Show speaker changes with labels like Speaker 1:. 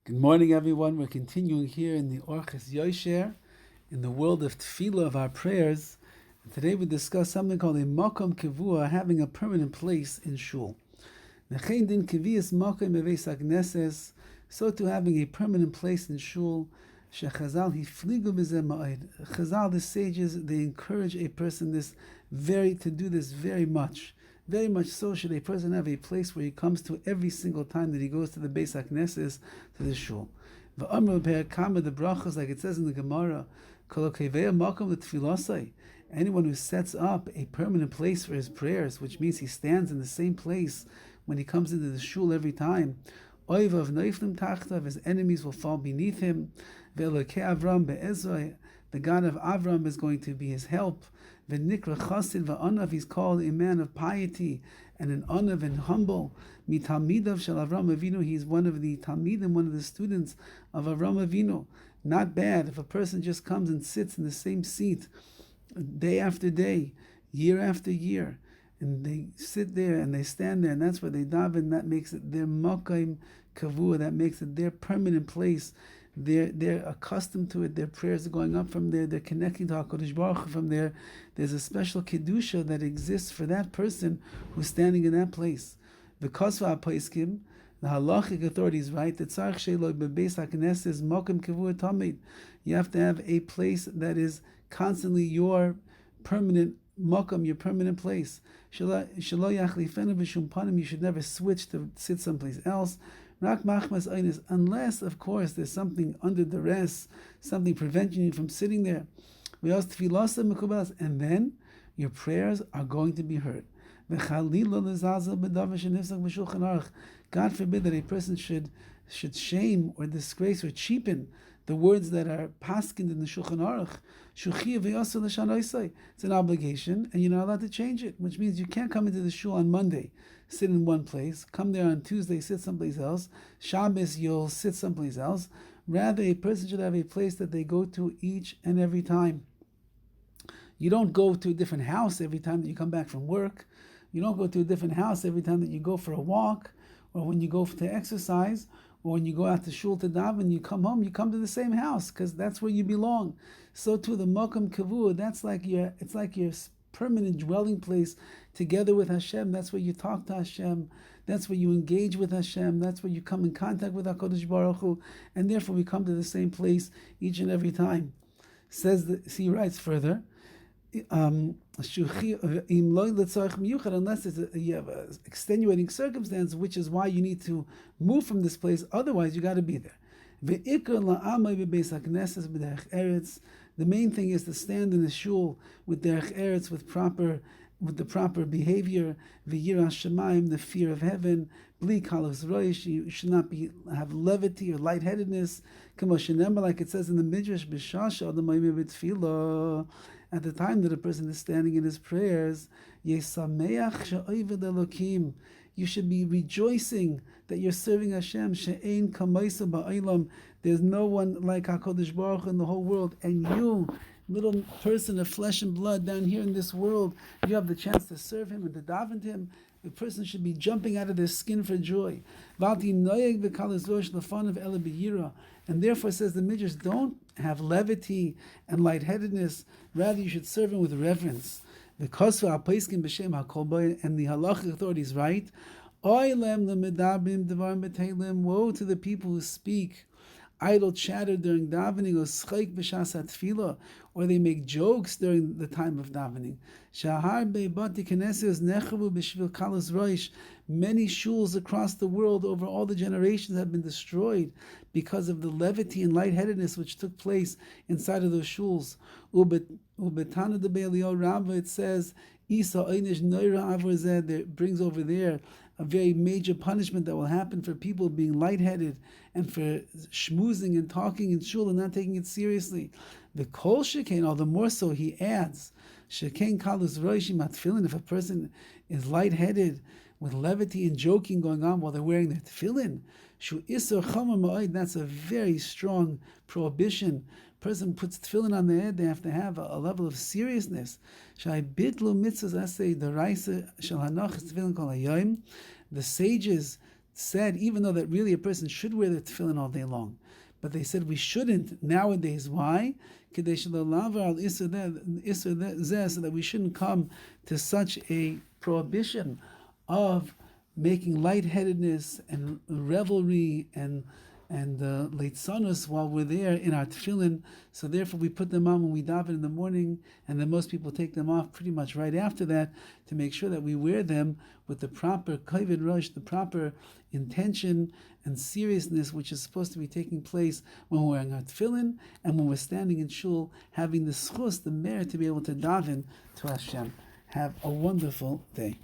Speaker 1: Good morning, everyone. We're continuing here in the Orchis Yosher, in the world of Tefillah, of our prayers. And today we discuss something called a Makom Kivua, having a permanent place in Shul. Nechein din kivias makom bebeis hakneses, so to having a permanent place in Shul. Shechazal hifligu b'zeh ma'od. Chazal, the sages, they encourage a person to do this very much. Very much so should a person have a place where he comes to every single time that he goes to the Beis HaKnesses, to the Shul. V'amru per kama the brachos, like it says in the Gemara, kol hakeveya makom letfilasai. Anyone who sets up a permanent place for his prayers, which means he stands in the same place when he comes into the Shul every time, oivav neiflim tachtav, his enemies will fall beneath him. Ve'elokei Avram be'ezoi, the God of Avram is going to be his help. V'nikra chasid v'anav, he's called a man of piety and an anav and humble. Mitalmidav shel Avram Avinu, he's one of the talmidim, one of the students of Avram Avinu. Not bad if a person just comes and sits in the same seat day after day, year after year, and they sit there and they stand there, and that's where they daven. That makes it their makom kavua. That makes it their permanent place. They're accustomed to it. Their prayers are going up from there. They're connecting to HaKadosh Baruch Hu from there. There's a special kedusha that exists for that person who's standing in that place. Because of Paiskim, the halachic authorities write that tzarich she'lo bebeis hakneses makom kavua tamid. You have to have a place that is constantly your permanent makom, your permanent place. Shelo yachlifenu b'shum panim. You should never switch to sit someplace else. Rak machmas einis, unless, of course, there's something under the rest, something preventing you from sitting there. And then your prayers are going to be heard. God forbid that a person should shame or disgrace or cheapen the words that are paskined in the Shulchan Aruch. It's an obligation, and you're not allowed to change it, which means you can't come into the shul on Monday, sit in one place, come there on Tuesday, sit someplace else, Shabbos you'll sit someplace else. Rather, a person should have a place that they go to each and every time. You don't go to a different house every time that you come back from work. You don't go to a different house every time that you go for a walk, or when you go to exercise, or when you go out to shul to daven, you come home, you come to the same house, because that's where you belong. So too, the makom kavua, it's like your permanent dwelling place together with Hashem. That's where you talk to Hashem. That's where you engage with Hashem. That's where you come in contact with HaKadosh Baruch Hu. And therefore we come to the same place each and every time. He writes further, unless you have an extenuating circumstance, which is why you need to move from this place. Otherwise, you got to be there. The main thing is to stand in the shul with derech eretz, with the proper behavior. V'yiras shamayim, the fear of heaven. Bli kalos roish, you should not have levity or lightheadedness. Like it says in the Midrash, at the time that a person is standing in his prayers, you should be rejoicing that you're serving Hashem. There's no one like HaKadosh Baruch Hu in the whole world, and you, little person of flesh and blood down here in this world, you have the chance to serve Him and to daven to Him. The person should be jumping out of their skin for joy. And therefore, says the Midrash, don't have levity and lightheadedness. Rather, you should serve Him with reverence. And the halachic authorities write, woe to the people who speak idle chatter during davening, or schayk b'shas hatfilah, or they make jokes during the time of davening. Many shuls across the world over all the generations have been destroyed because of the levity and lightheadedness which took place inside of those shuls. Ubetana de Be'elio Rabba, it says, Isa Einish Noira Avor, it brings over there a very major punishment that will happen for people being lightheaded and for schmoozing and talking in shul and not taking it seriously. The kol shekain, all the more so, he adds, shekain kalus roishim atfilin, if a person is lightheaded with levity and joking going on while they're wearing their tefillin, shu isur chomer ma'od, that's a very strong prohibition. Person puts tefillin on their head, they have to have a level of seriousness. Shai bitlu mitzvahs asay deraisa shel hanachas tefillin kol hayom. The sages said, even though that really a person should wear the tefillin all day long, but they said we shouldn't nowadays. Why? So that we shouldn't come to such a prohibition of making lightheadedness and revelry and leitzanus while we're there in our tefillin. So therefore we put them on when we daven in the morning, and then most people take them off pretty much right after that, to make sure that we wear them with the proper kavod rosh, the proper intention and seriousness which is supposed to be taking place when we're wearing our tefillin and when we're standing in shul, having the schus, the merit to be able to daven to Hashem. Have a wonderful day.